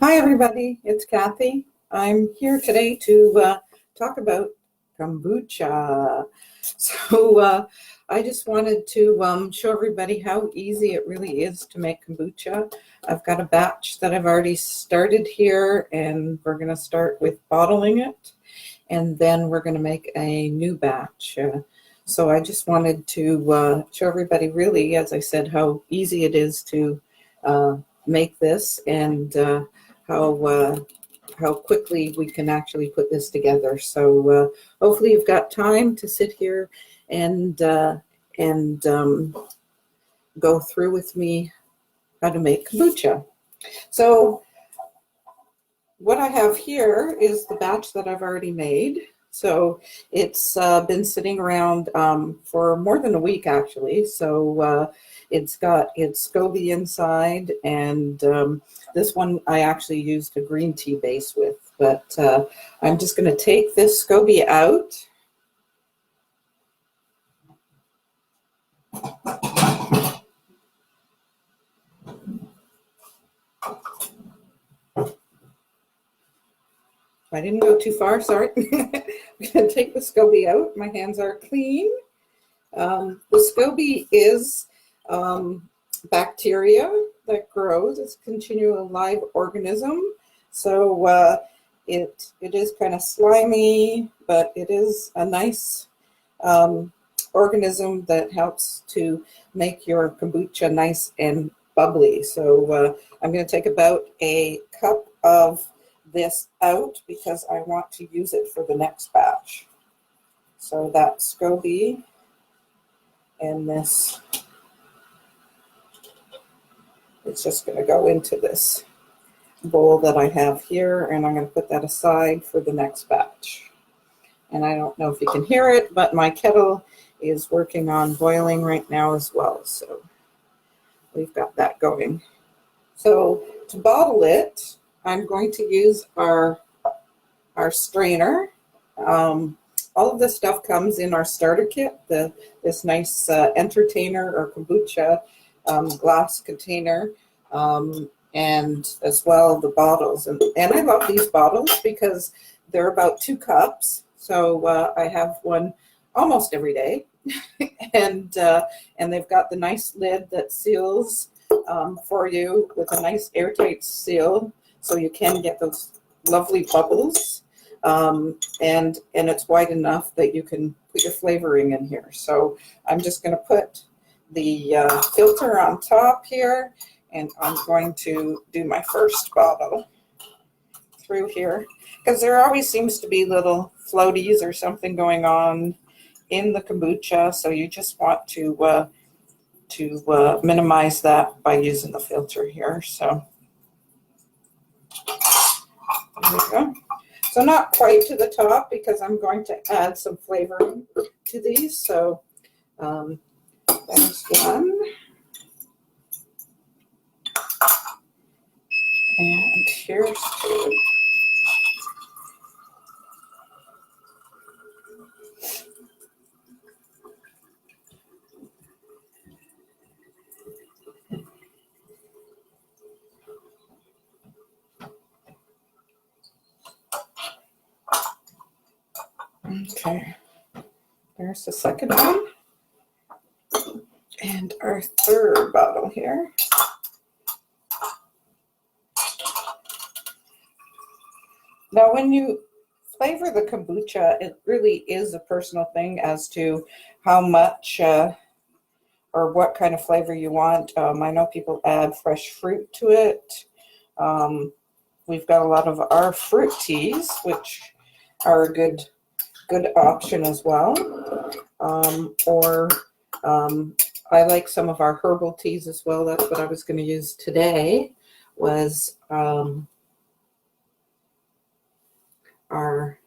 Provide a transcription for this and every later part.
Hi, everybody. It's Kathy. I'm here today to talk about kombucha. So I just wanted to show everybody how easy it really is to make kombucha. I've got a batch that I've already started here, and we're going to start with bottling it, and then we're going to make a new batch. So I just wanted to show everybody really, as I said, how easy it is to make this, and how quickly we can actually put this together. So hopefully you've got time to sit here and go through with me how to make kombucha. So what I have here is the batch that I've already made. So it's been sitting around for more than a week, actually. So it's got its SCOBY inside, and this one I actually used a green tea base with. But I'm just going to take this SCOBY out. I didn't go too far, sorry. I'm going to take the SCOBY out. My hands are clean. The SCOBY is bacteria that grows. It's a continual live organism. So it is kind of slimy, but it is a nice organism that helps to make your kombucha nice and bubbly. So I'm going to take about a cup of this out because I want to use it for the next batch. So that SCOBY and this, it's just going to go into this bowl that I have here, and I'm going to put that aside for the next batch. And I don't know if you can hear it, but my kettle is working on boiling right now as well. So we've got that going. So to bottle it, I'm going to use our strainer. All of this stuff comes in our starter kit, this nice entertainer or kombucha glass container, and as well the bottles. And I love these bottles because they're about 2 cups. So I have one almost every day. and they've got the nice lid that seals for you with a nice airtight seal, so you can get those lovely bubbles. And it's wide enough that you can put your flavoring in here. So I'm just going to put the filter on top here, and I'm going to do my first bottle through here, because there always seems to be little floaties or something going on in the kombucha, so you just want to minimize that by using the filter here. So there we go. So not quite to the top, because I'm going to add some flavoring to these. So there's one. And here's 2. Okay, there's the second one. And our third bottle here. Now, when you flavor the kombucha, it really is a personal thing as to how much or what kind of flavor you want. I know people add fresh fruit to it. We've got a lot of our fruit teas, which are a good option as well. I like some of our herbal teas as well. That's what I was going to use today, was our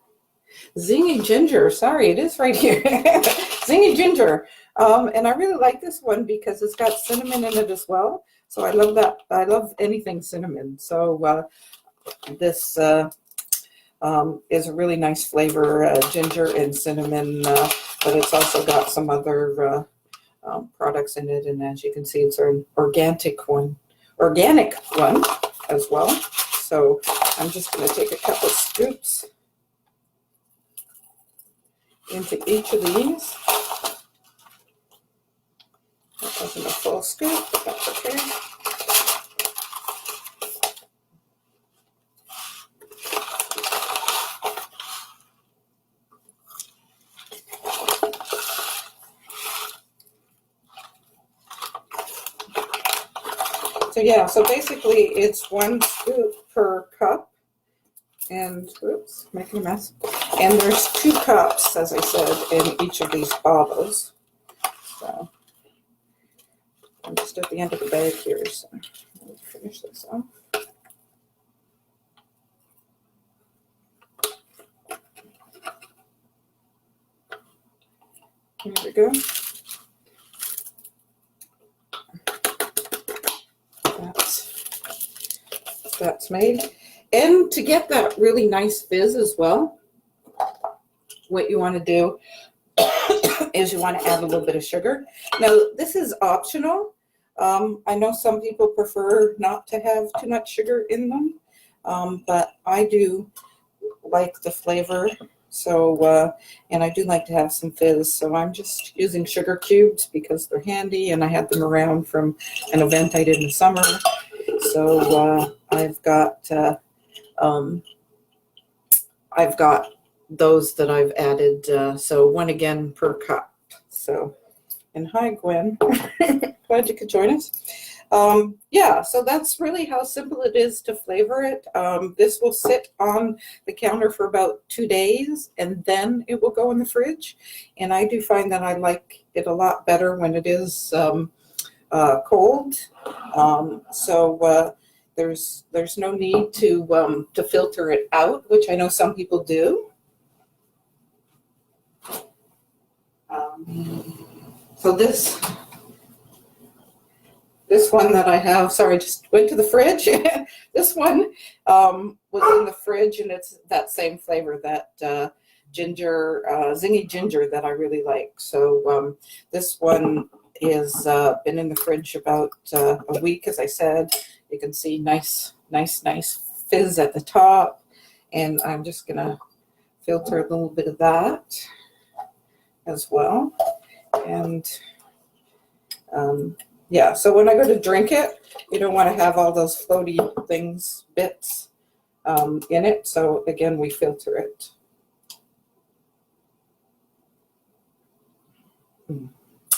zingy ginger. Sorry, it is right here. Zingy ginger. And I really like this one because it's got cinnamon in it as well. So I love that. I love anything cinnamon. So this is a really nice flavor, ginger and cinnamon, but it's also got some other products in it. And as you can see, it's an organic one as well. So I'm just going to take a couple scoops into each of these. That wasn't a full scoop, but that's okay. So yeah, so basically it's 1 scoop per cup, and oops, making a mess. And there's 2 cups, as I said, in each of these bottles. So I'm just at the end of the bag here, so I'll finish this off. Here we go. That's made. And to get that really nice fizz as well, what you want to do is you want to add a little bit of sugar. Now, this is optional. I know some people prefer not to have too much sugar in them, but I do like the flavor. So, and I do like to have some fizz. So I'm just using sugar cubes because they're handy, and I had them around from an event I did in the summer. So I've got those that I've added. So 1 again per cup. So, and hi Gwen, glad you could join us. Yeah, so that's really how simple it is to flavor it. This will sit on the counter for about 2 days, and then it will go in the fridge. And I do find that I like it a lot better when it is cold. So there's no need to filter it out, which I know some people do. So this one that I have, sorry, just went to the fridge. This one was in the fridge, and it's that same flavor, that ginger, zingy ginger that I really like. So this one is been in the fridge about a week, as I said. You can see nice fizz at the top, and I'm just gonna filter a little bit of that as well. And yeah, so when I go to drink it, you don't want to have all those floaty bits in it. So again, we filter it.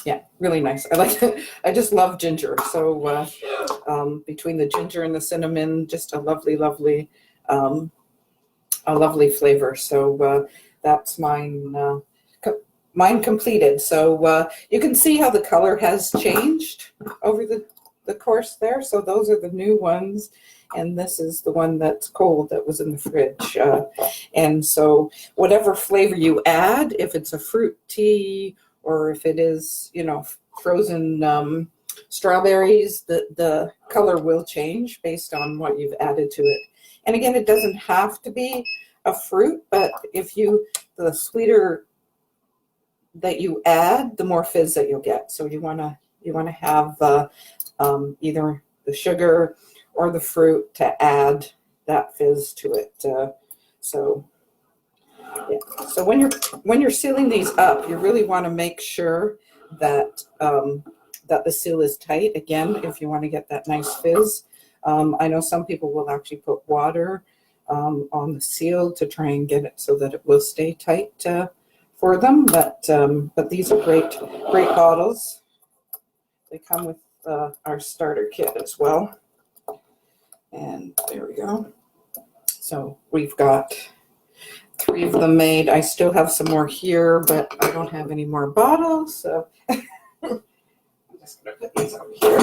Yeah, really nice. I like it. I just love ginger. So between the ginger and the cinnamon, just a lovely flavor. So that's mine. Mine completed. So you can see how the color has changed over the course there. So those are the new ones, and this is the one that's cold that was in the fridge. And so whatever flavor you add, if it's a fruit tea or if it is, frozen strawberries, the color will change based on what you've added to it. And again, it doesn't have to be a fruit, but the sweeter that you add, the more fizz that you'll get. So you want to have either the sugar or the fruit to add that fizz to it. So yeah. So when you're sealing these up, you really want to make sure that that the seal is tight. Again, if you want to get that nice fizz, I know some people will actually put water on the seal to try and get it so that it will stay tight for them, but these are great bottles. They come with our starter kit as well, and there we go. So we've got 3 of them made. I still have some more here, but I don't have any more bottles, so I'm just gonna put these over here.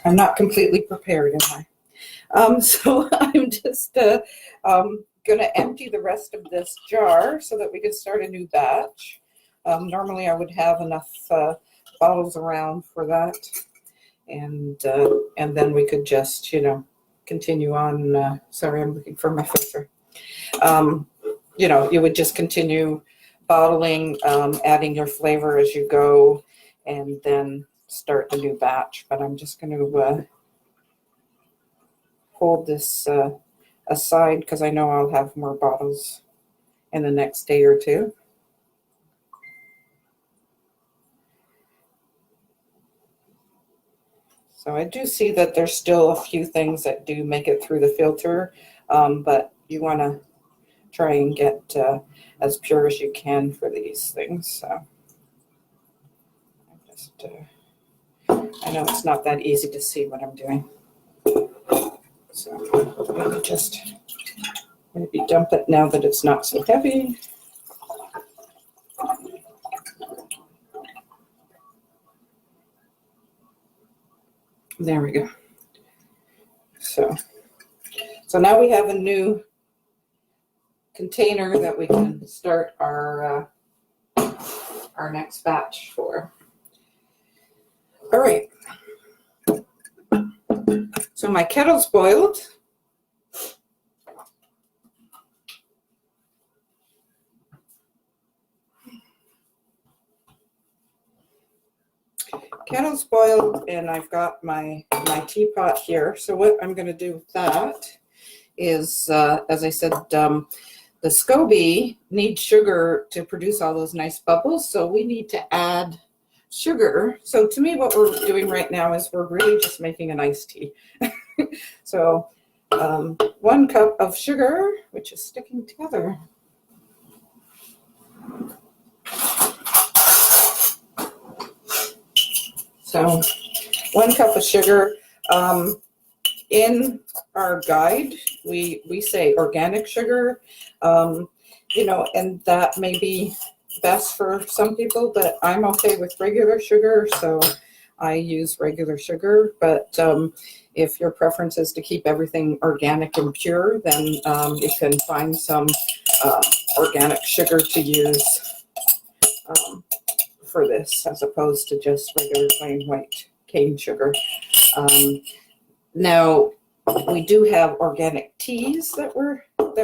I'm not completely prepared, am I? So I'm just going to empty the rest of this jar so that we can start a new batch. Normally I would have enough bottles around for that, and then we could just, continue on. Sorry, I'm looking for my filter. You would just continue bottling, adding your flavor as you go, and then start the new batch. But I'm just going to hold this aside because I know I'll have more bottles in the next day or two. So I do see that there's still a few things that do make it through the filter, but you want to try and get as pure as you can for these things. So I know it's not that easy to see what I'm doing. So let me just maybe dump it now that it's not so heavy. There we go. So now we have a new container that we can start our next batch for. All right. So my kettle's boiled. Kettle's boiled, and I've got my teapot here. So what I'm going to do with that is, as I said, the SCOBY needs sugar to produce all those nice bubbles. So we need to add sugar. So to me, what we're doing right now is we're really just making an iced tea. So 1 cup of sugar, which is sticking together. So 1 cup of sugar. In our guide, we say organic sugar, and that may be best for some people, but I'm okay with regular sugar, so I use regular sugar. But if your preference is to keep everything organic and pure, then you can find some organic sugar to use for this, as opposed to just regular plain white cane sugar. Now, we do have organic teas that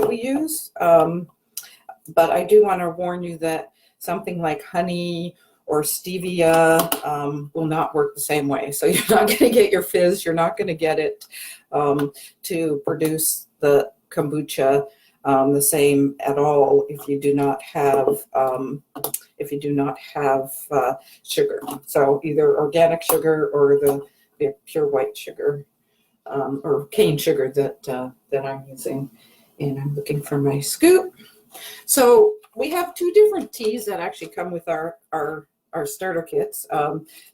we use, but I do want to warn you that something like honey or stevia will not work the same way. So you're not going to get your fizz. You're not going to get it to produce the kombucha the same at all if you do not have sugar. So either organic sugar or the pure white sugar. Or cane sugar that I'm using, and I'm looking for my scoop. So we have 2 different teas that actually come with our starter kits.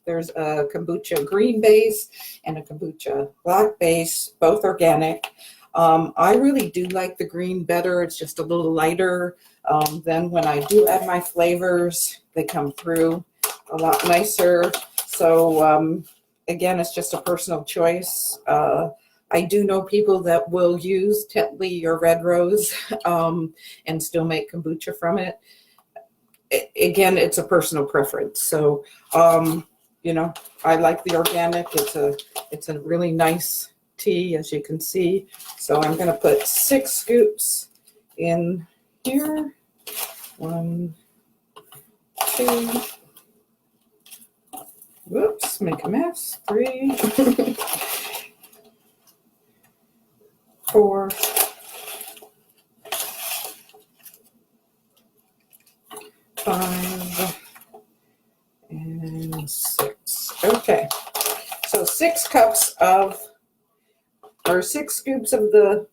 There's a kombucha green base and a kombucha black base, both organic. I really do like the green better. It's just a little lighter. Then when I do add my flavors, they come through a lot nicer. So again, it's just a personal choice. I do know people that will use Tetley or Red Rose and still make kombucha from it. Again, it's a personal preference. So, I like the organic. It's a really nice tea, as you can see. So I'm going to put 6 scoops in here. 1, 2. Whoops, make a mess. 3, 4, 5, and 6. Okay, so 6 cups of, or 6 scoops of the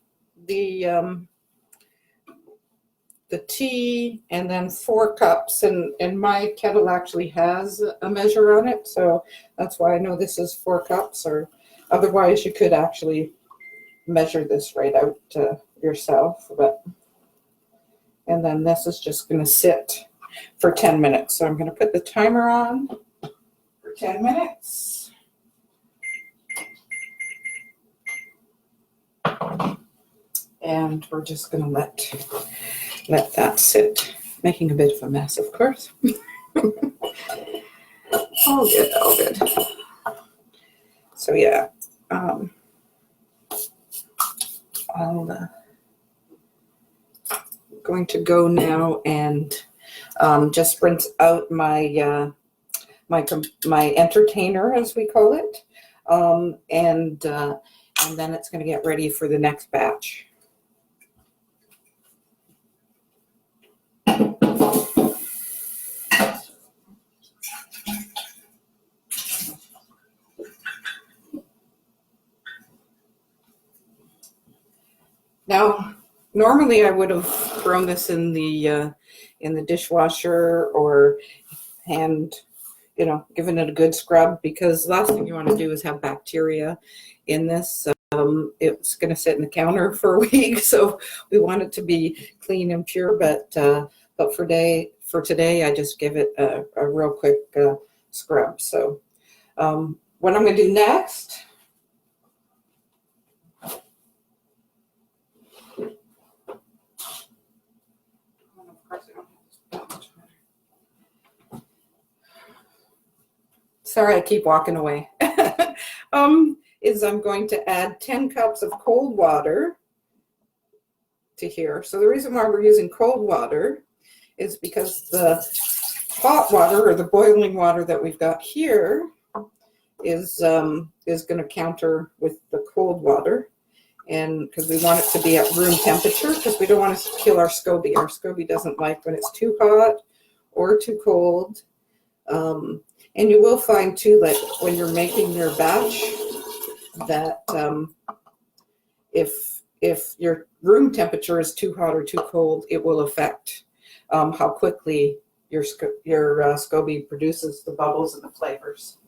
tea, and then 4 cups, and my kettle actually has a measure on it, so that's why I know this is 4 cups, or otherwise you could actually measure this right out yourself. And then this is just going to sit for 10 minutes. So I'm going to put the timer on for 10 minutes. And we're just going to let that sit, making a bit of a mess, of course. All good, all good. So yeah, I'm going to go now and Just rinse out my my entertainer, as we call it, and then it's going to get ready for the next batch. Now, normally I would have thrown this in the dishwasher or hand, given it a good scrub, because the last thing you want to do is have bacteria in this. It's going to sit in the counter for a week, so we want it to be clean and pure. But for today, I just give it a real quick scrub. So what I'm going to do next. Sorry, I keep walking away. Is I'm going to add 10 cups of cold water to here. So the reason why we're using cold water is because the hot water, or the boiling water that we've got here, is going to counter with the cold water, and because we want it to be at room temperature, because we don't want to kill our SCOBY. Our SCOBY doesn't like when it's too hot or too cold. And you will find too that when you're making your batch, that if your room temperature is too hot or too cold, it will affect how quickly your SCOBY produces the bubbles and the flavors.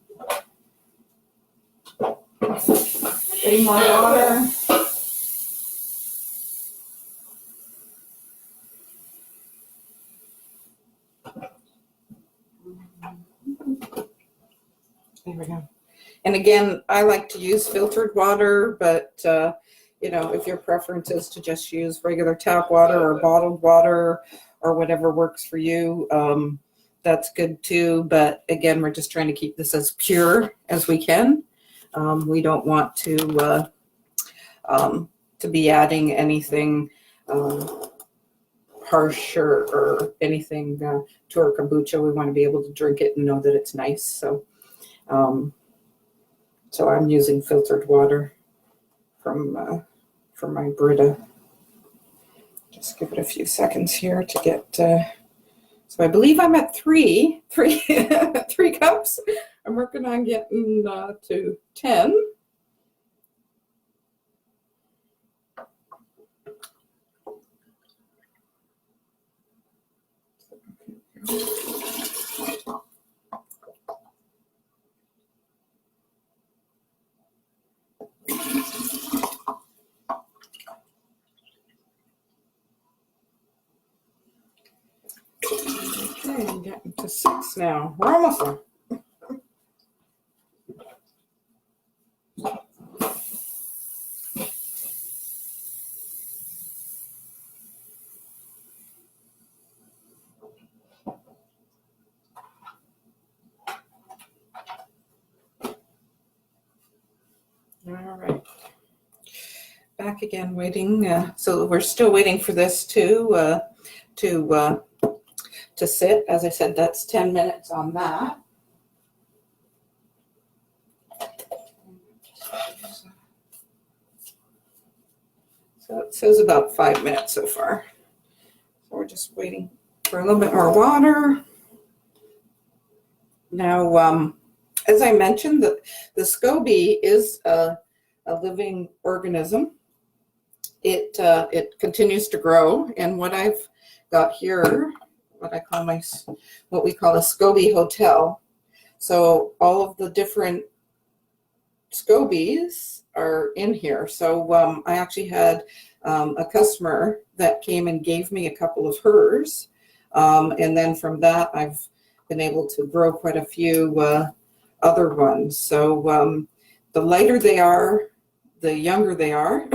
Getting more water. There we go. And again, I like to use filtered water, but if your preference is to just use regular tap water or bottled water or whatever works for you, that's good too. But again, we're just trying to keep this as pure as we can. We don't want to be adding anything harsh or anything to our kombucha. We want to be able to drink it and know that it's nice. So I'm using filtered water from my Brita. Just give it a few seconds here to get. So I believe I'm at three cups. I'm working on getting to 10. Okay, I'm getting to 6 now. We're almost there. All right. Back again, waiting. So we're still waiting for this to sit. As I said, that's 10 minutes on that. So it says about 5 minutes so far. So we're just waiting for a little bit more water. Now, as I mentioned, the SCOBY is a living organism. It continues to grow, and what I've got here, what we call a SCOBY hotel. So all of the different SCOBYs are in here. So I actually had a customer that came and gave me a couple of hers, and then from that I've been able to grow quite a few other ones. So the lighter they are, the younger they are,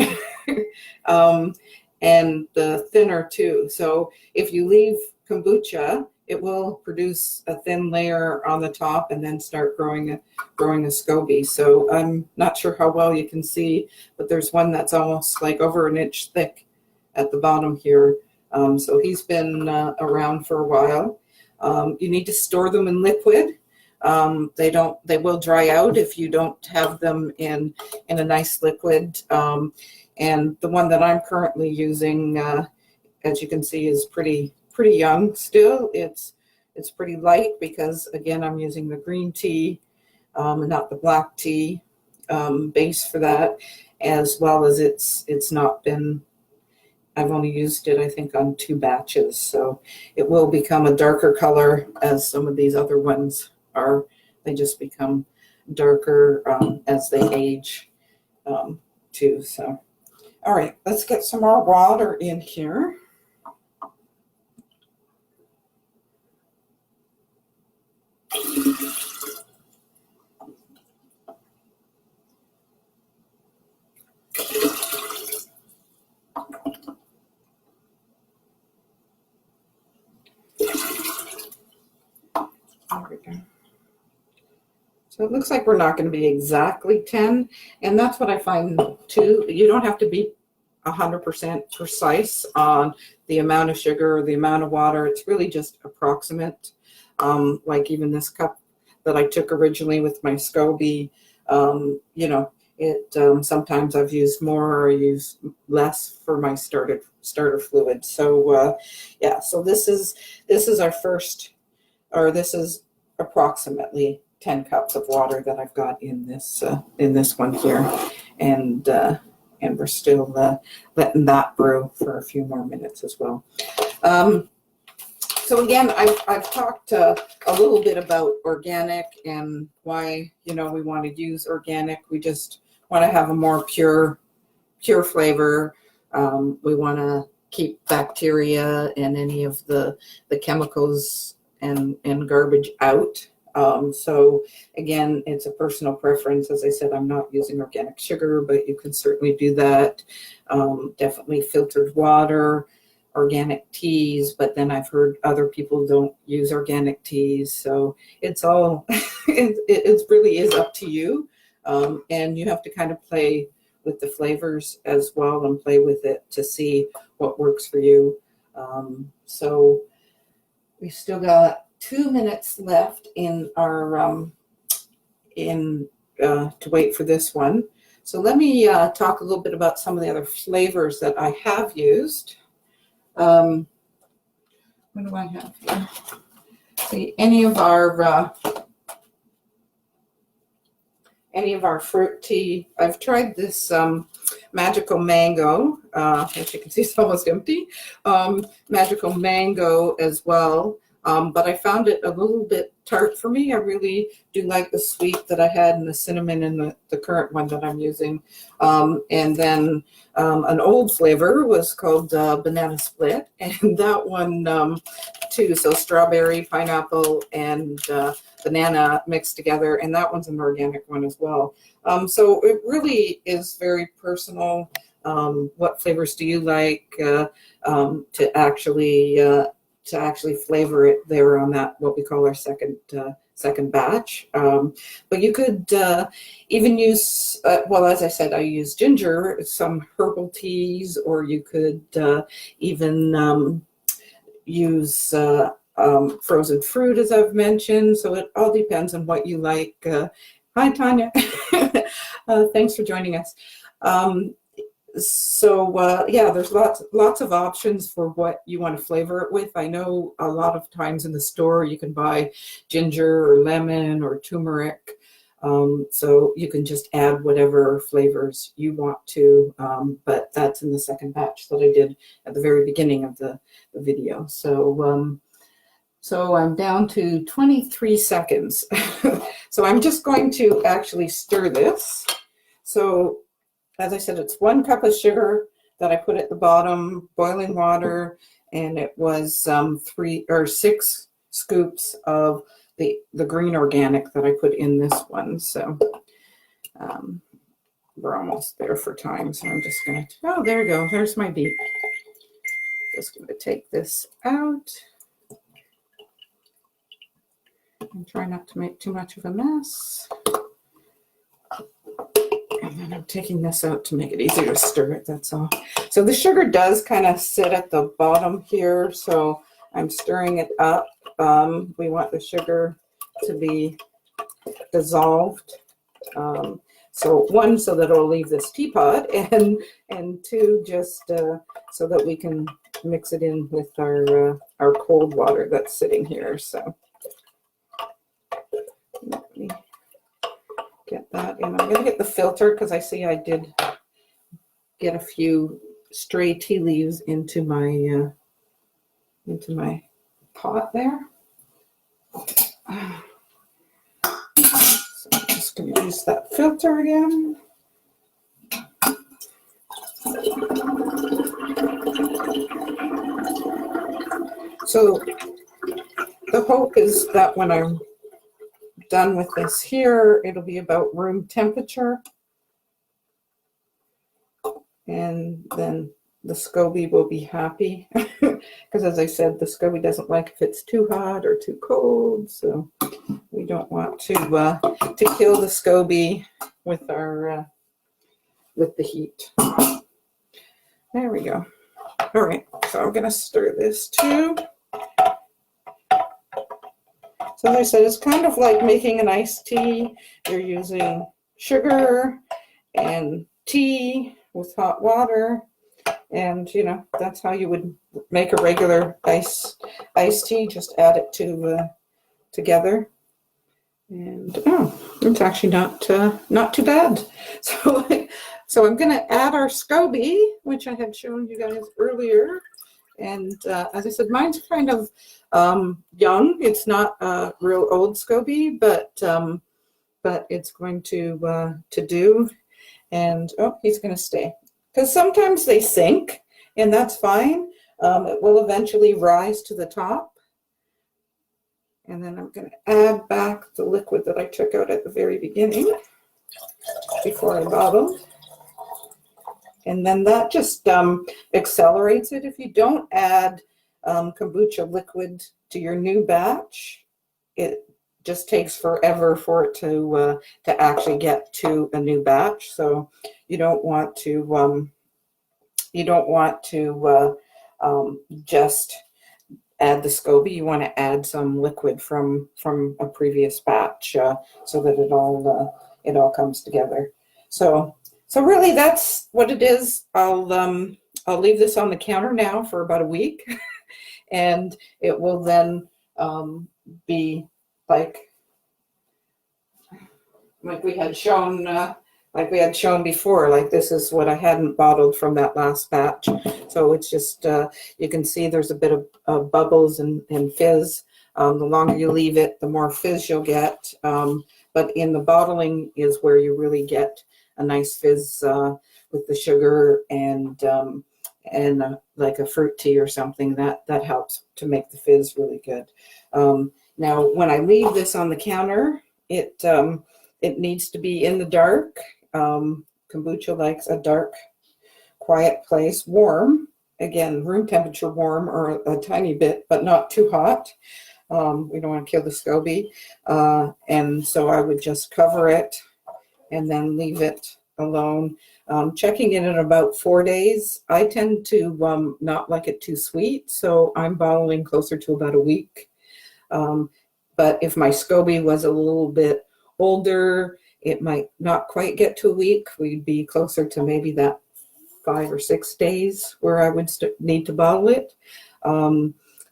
and the thinner too. So if you leave kombucha, it will produce a thin layer on the top and then start growing a SCOBY. So I'm not sure how well you can see, but there's one that's almost like over an inch thick at the bottom here. So he's been around for a while. You need to store them in liquid. They will dry out if you don't have them in a nice liquid. And the one that I'm currently using, as you can see, is pretty young still. It's pretty light because, again, I'm using the green tea and not the black tea base for that, as well as it's not been, I've only used it, I think, on 2 batches, so it will become a darker color as some of these other ones are. They just become darker as they age too. So, all right, let's get some more water in here. There we go. So it looks like we're not going to be exactly 10, and that's what I find too. You don't have to be 100% precise on the amount of sugar or the amount of water. It's really just approximate. Like even this cup that I took originally with my SCOBY, you know, sometimes I've used more or used less for my starter fluid. So yeah, so this is our first, or this is approximately 10 cups of water that I've got in this one here, and we're still letting that brew for a few more minutes as well. So again, I've talked a little bit about organic and why, you know, we want to use organic. We just want to have a more pure flavor. We want to keep bacteria and any of the chemicals and garbage out. So again, it's a personal preference. As I said, I'm not using organic sugar, but you can certainly do that. Definitely filtered water, organic teas, but then I've heard other people don't use organic teas. So it's all, it really is up to you. And you have to kind of play with the flavors as well and play with it to see what works for you. So we've still got 2 minutes left in our to wait for this one. So let me talk a little bit about some of the other flavors that I have used. What do I have here? See, any of our fruit tea. I've tried this magical mango. As you can see, it's almost empty. Magical mango as well. But I found it a little bit tart for me. I really do like the sweet that I had and the cinnamon in the current one that I'm using. And then an old flavor was called banana split, and that one too. So strawberry, pineapple, and banana mixed together, and that one's an organic one as well. So it really is very personal. What flavors do you like to actually flavor it there on that, what we call our second batch. But you could even use, well, as I said, I use ginger, some herbal teas, or you could even use frozen fruit, as I've mentioned. So it all depends on what you like. Hi, Tanya. Thanks for joining us. So yeah, there's lots of options for what you want to flavor it with. I know a lot of times in the store you can buy ginger or lemon or turmeric, so you can just add whatever flavors you want to, but that's in the second batch that I did at the very beginning of the video. So so I'm down to 23 seconds. So I'm just going to actually stir this. So as I said, it's 1 cup of sugar that I put at the bottom, boiling water, and it was 3 or 6 scoops of the green organic that I put in this one. So we're almost there for time. So I'm just going to, oh, there you go. There's my beet. Just going to take this out and try not to make too much of a mess. And then I'm taking this out to make it easier to stir it, that's all. So the sugar does kind of sit at the bottom here, so I'm stirring it up We want the sugar to be dissolved. So one, so that it'll leave this teapot, and two, just so that we can mix it in with our cold water that's sitting here. So let me get that in. I'm going to get the filter because I see I did get a few stray tea leaves into my pot there. So I'm just going to use that filter again. So the hope is that when I'm done with this here, it'll be about room temperature. And then the SCOBY will be happy. Because as I said, the SCOBY doesn't like if it's too hot or too cold. So we don't want to kill the SCOBY with our with the heat. There we go. All right, so I'm going to stir this too. So as I said, it's kind of like making an iced tea. You're using sugar and tea with hot water, and you know that's how you would make a regular iced tea. Just add it together, and it's actually not too bad. So I'm going to add our SCOBY, which I had shown you guys earlier. And as I said, mine's kind of young. It's not a real old SCOBY, but it's going to do. And he's going to stay, because sometimes they sink, and that's fine. It will eventually rise to the top. And then I'm going to add back the liquid that I took out at the very beginning before I bottled. And then that just accelerates it. If you don't add kombucha liquid to your new batch, it just takes forever for it to actually get to a new batch. So you don't want to just add the SCOBY. You want to add some liquid from a previous batch so that it all comes together. So really, that's what it is. I'll leave this on the counter now for about a week, and it will then be like we had shown before. Like this is what I hadn't bottled from that last batch. So it's just you can see there's a bit of bubbles and fizz. The longer you leave it, the more fizz you'll get. But in the bottling is where you really get a nice fizz with the sugar and like a fruit tea or something that helps to make the fizz really good. Now, when I leave this on the counter, it needs to be in the dark. Kombucha likes a dark, quiet place, warm. Again, room temperature warm, or a tiny bit, but not too hot. We don't want to kill the SCOBY. And so I would just cover it and then leave it alone. Checking in about 4 days. I tend to not like it too sweet, so I'm bottling closer to about a week. But if my SCOBY was a little bit older, it might not quite get to a week. We'd be closer to maybe that 5 or 6 days where I would need to bottle it.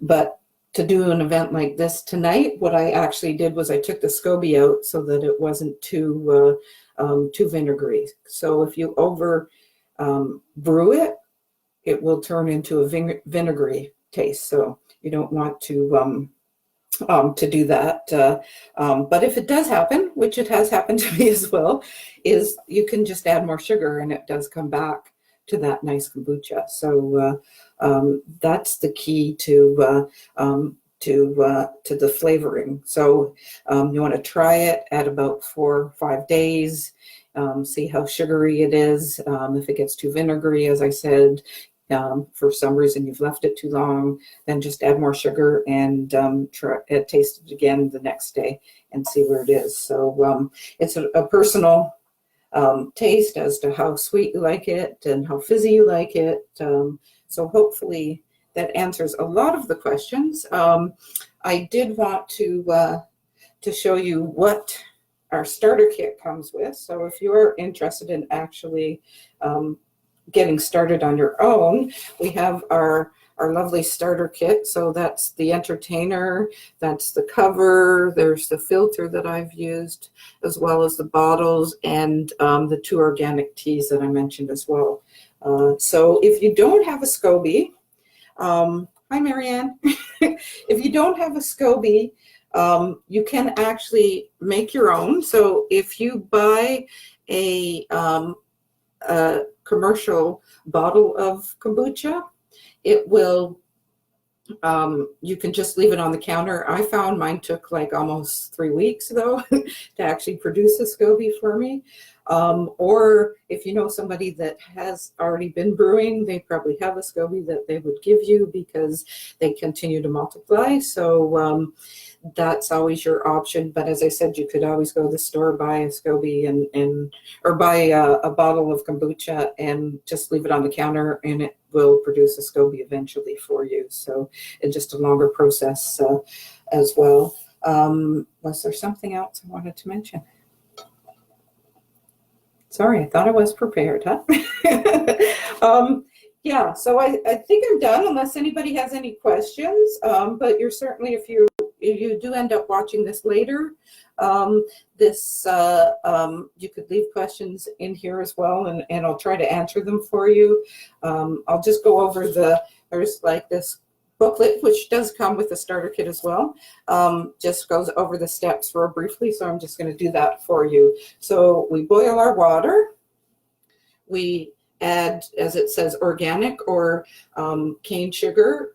But to do an event like this tonight, what I actually did was I took the SCOBY out so that it wasn't too vinegary. So if you over brew it, it will turn into a vinegary taste. So you don't want to do that. But if it does happen, which it has happened to me as well, is you can just add more sugar and it does come back to that nice kombucha. So that's the key to the flavoring. So you want to try it at about 4 or 5 days, see how sugary it is. If it gets too vinegary, as I said, for some reason you've left it too long, then just add more sugar and taste it again the next day and see where it is. So it's a personal taste as to how sweet you like it and how fizzy you like it. So hopefully that answers a lot of the questions. I did want to show you what our starter kit comes with. So if you're interested in actually getting started on your own, we have our lovely starter kit. So that's the entertainer, that's the cover, there's the filter that I've used, as well as the bottles and the 2 organic teas that I mentioned as well. So if you don't have a SCOBY, hi Marianne, if you don't have a SCOBY, you can actually make your own. So if you buy a commercial bottle of kombucha, it will, you can just leave it on the counter. I found mine took like almost 3 weeks though to actually produce a SCOBY for me. Or if you know somebody that has already been brewing, they probably have a SCOBY that they would give you because they continue to multiply. So that's always your option. But as I said, you could always go to the store, buy a SCOBY or buy a bottle of kombucha and just leave it on the counter, and it will produce a SCOBY eventually for you. So it's just a longer process as well. Was there something else I wanted to mention? Sorry, I thought I was prepared, huh? Yeah, so I think I'm done unless anybody has any questions. But you're certainly, if you do end up watching this later, you could leave questions in here as well, and I'll try to answer them for you. I'll just go over there's like this booklet, which does come with the starter kit as well. Just goes over the steps real briefly, so I'm just going to do that for you. So we boil our water. We add, as it says, organic or cane sugar.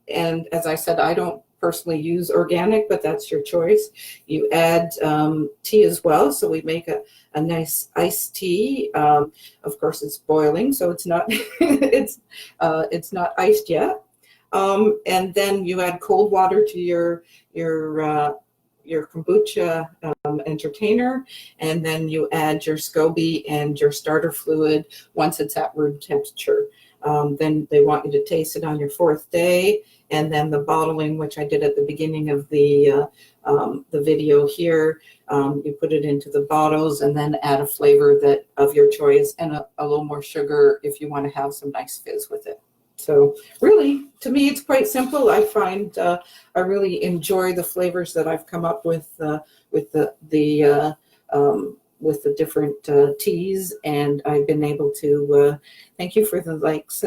And as I said, I don't personally use organic, but that's your choice. You add tea as well. So we make a nice iced tea. Of course, it's boiling, so it's not it's not iced yet. And then you add cold water to your kombucha entertainer, and then you add your SCOBY and your starter fluid once it's at room temperature. Then they want you to taste it on your 4th day, and then the bottling, which I did at the beginning of the video here, you put it into the bottles and then add a flavor of your choice and a little more sugar if you want to have some nice fizz with it. So really, to me, it's quite simple. I find I really enjoy the flavors that I've come up with the different teas, and I've been able to thank you for the likes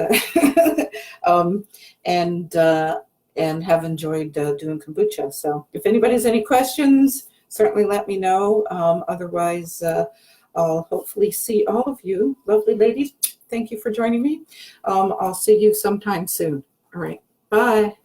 and have enjoyed doing kombucha. So if anybody has any questions, certainly let me know. Otherwise, I'll hopefully see all of you, lovely ladies. Thank you for joining me. I'll see you sometime soon. All right. Bye.